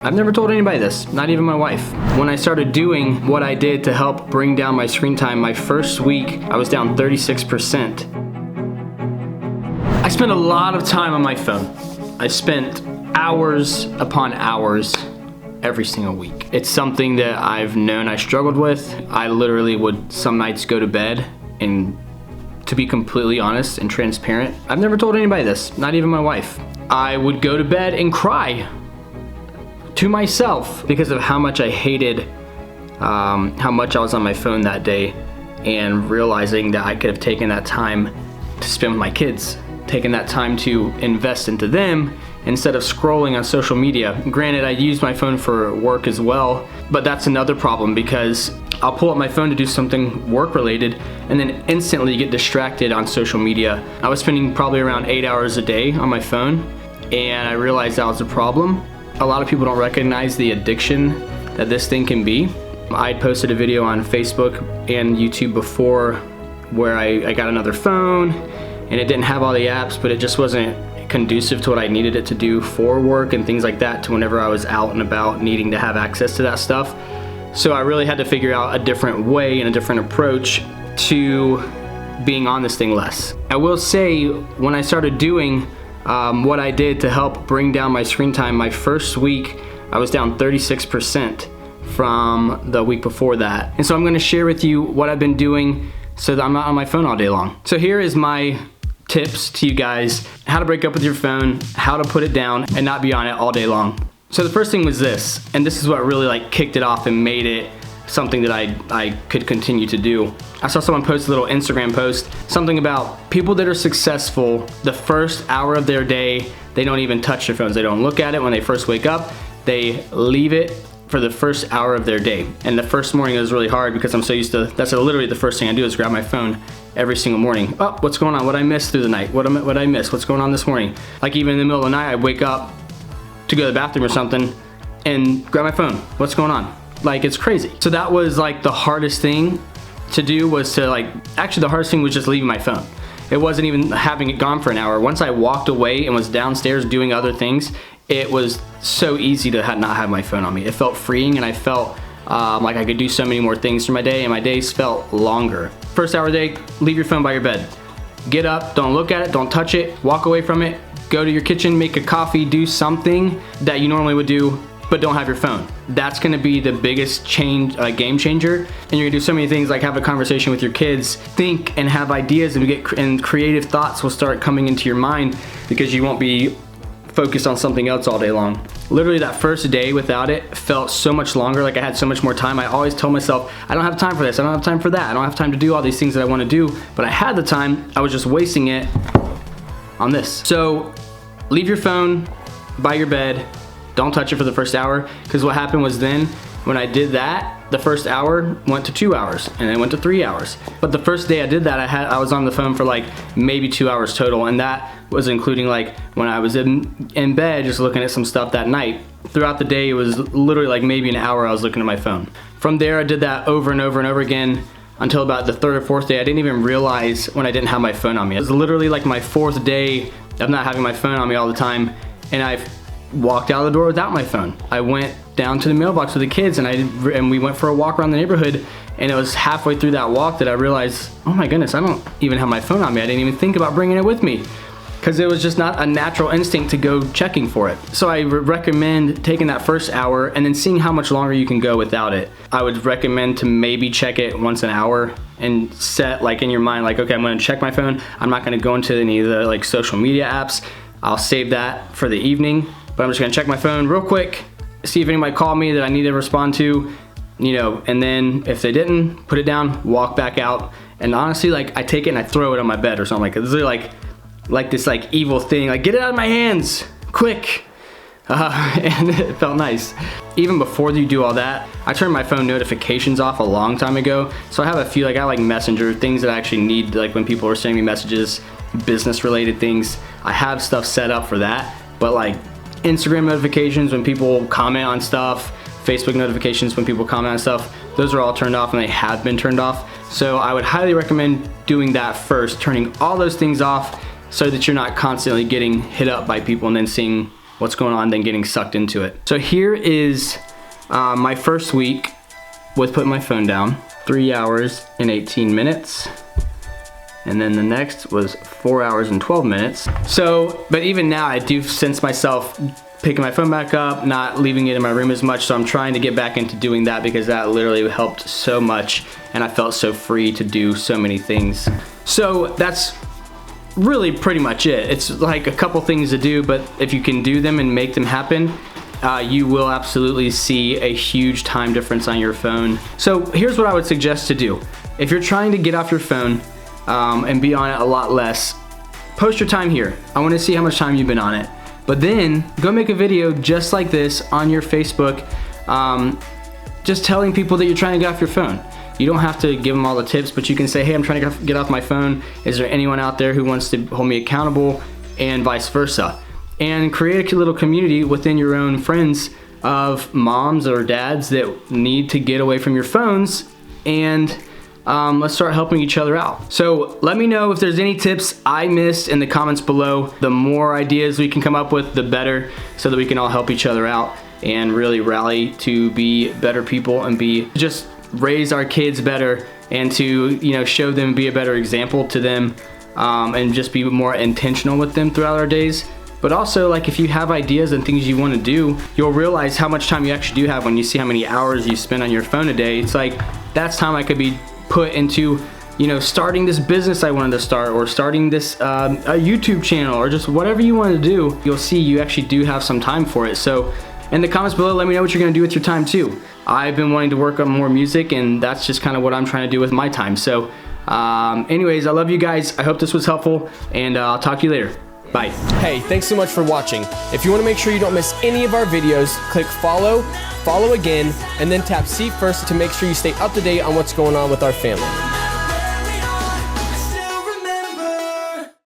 I've never told anybody this, not even my wife. When I started doing what I did to help bring down my screen time, my first week, I was down 36%. I spent a lot of time on my phone. I spent hours upon hours every single week. It's something that I've known I struggled with. I literally would some nights go to bed, and to be completely honest and transparent, I've never told anybody this, not even my wife. I would go to bed and cry to myself because of how much I hated how much I was on my phone that day, and realizing that I could have taken that time to spend with my kids, taken that time to invest into them instead of scrolling on social media. Granted, I use my phone for work as well, but that's another problem because I'll pull up my phone to do something work related and then instantly get distracted on social media. I was spending probably around 8 hours a day on my phone, and I realized that was a problem. A lot of people don't recognize the addiction that this thing can be. I posted a video on Facebook and YouTube before where I got another phone, and it didn't have all the apps, but it just wasn't conducive to what I needed it to do for work and things like that, to whenever I was out and about needing to have access to that stuff. So I really had to figure out a different way and a different approach to being on this thing less. I will say, when I started doing what I did to help bring down my screen time, my first week, I was down 36% from the week before that. And so I'm gonna share with you what I've been doing so that I'm not on my phone all day long. So here is my tips to you guys: how to break up with your phone, how to put it down and not be on it all day long. So the first thing was this, and this is what really kicked it off and made it something that I could continue to do. I saw someone post a little Instagram post, something about people that are successful, the first hour of their day, they don't even touch their phones. They don't look at it when they first wake up. They leave it for the first hour of their day. And the first morning is really hard because I'm so used to, that's literally the first thing I do is grab my phone every single morning. Oh, what's going on? What I missed through the night? What I miss? What's going on this morning? Like even in the middle of the night, I wake up to go to the bathroom or something and grab my phone. What's going on? Like, it's crazy. So that was like the hardest thing to do, was to actually the hardest thing was just leaving my phone. It wasn't even having it gone for an hour. Once I walked away and was downstairs doing other things, it was so easy to not have my phone on me. It felt freeing, and I felt like I could do so many more things through my day, and my days felt longer. First hour of the day, leave your phone by your bed. Get up, don't look at it, don't touch it, walk away from it, go to your kitchen, make a coffee, do something that you normally would do, but don't have your phone. That's gonna be the biggest change, game changer. And you're gonna do so many things, like have a conversation with your kids, think and have ideas, and creative thoughts will start coming into your mind because you won't be focused on something else all day long. Literally that first day without it felt so much longer, like I had so much more time. I always told myself, I don't have time for this, I don't have time for that, I don't have time to do all these things that I wanna do, but I had the time, I was just wasting it on this. So leave your phone by your bed, don't touch it for the first hour, because what happened was then when I did that, the first hour went to 2 hours and then went to 3 hours. But the first day I did that, I was on the phone for maybe 2 hours total, and that was including when I was in bed just looking at some stuff that night. Throughout the day, it was literally maybe an hour I was looking at my phone. From there, I did that over and over and over again until about the third or fourth day. I didn't even realize when I didn't have my phone on me. It was literally my fourth day of not having my phone on me all the time, and I walked out of the door without my phone. I went down to the mailbox with the kids, and we went for a walk around the neighborhood, and it was halfway through that walk that I realized, oh my goodness, I don't even have my phone on me. I didn't even think about bringing it with me, because it was just not a natural instinct to go checking for it. So I recommend taking that first hour and then seeing how much longer you can go without it. I would recommend to maybe check it once an hour and set in your mind, okay, I'm gonna check my phone. I'm not gonna go into any of the social media apps. I'll save that for the evening, but I'm just gonna check my phone real quick, see if anybody called me that I need to respond to, and then if they didn't, put it down, walk back out. And honestly, I take it and I throw it on my bed or something. It's really this evil thing, get it out of my hands, quick. And it felt nice. Even before you do all that, I turned my phone notifications off a long time ago. So I have a few, I got Messenger, things that I actually need, when people are sending me messages, business related things. I have stuff set up for that, but Instagram notifications when people comment on stuff, Facebook notifications when people comment on stuff, those are all turned off, and they have been turned off. So I would highly recommend doing that first, turning all those things off so that you're not constantly getting hit up by people and then seeing what's going on than getting sucked into it. So here is my first week with putting my phone down. 3 hours and 18 minutes. And then the next was 4 hours and 12 minutes. So, but even now I do sense myself picking my phone back up, not leaving it in my room as much, so I'm trying to get back into doing that because that literally helped so much and I felt so free to do so many things. So that's really pretty much it. It's like a couple things to do, but if you can do them and make them happen, you will absolutely see a huge time difference on your phone. So here's what I would suggest to do. If you're trying to get off your phone and be on it a lot less, post your time here. I want to see how much time you've been on it. But then go make a video just like this on your Facebook, just telling people that you're trying to get off your phone. You don't have to give them all the tips, but you can say, hey, I'm trying to get off my phone. Is there anyone out there who wants to hold me accountable, and vice versa? And create a little community within your own friends of moms or dads that need to get away from your phones, and let's start helping each other out. So let me know if there's any tips I missed in the comments below. The more ideas we can come up with, the better, so that we can all help each other out and really rally to be better people and just raise our kids better, and to show them, be a better example to them, and just be more intentional with them throughout our days. But also, like, if you have ideas and things you want to do, you'll realize how much time you actually do have when you see how many hours you spend on your phone a day. It's like, that's time I could be put into starting this business I wanted to start, or starting this a YouTube channel, or just whatever you want to do. You'll see you actually do have some time for it. So in the comments below, let me know what you're going to do with your time too. I've been wanting to work on more music, and that's just kind of what I'm trying to do with my time. So anyways, I love you guys. I hope this was helpful, and I'll talk to you later. Bye. Hey, thanks so much for watching. If you want to make sure you don't miss any of our videos, click follow again, and then tap see first to make sure you stay up to date on what's going on with our family.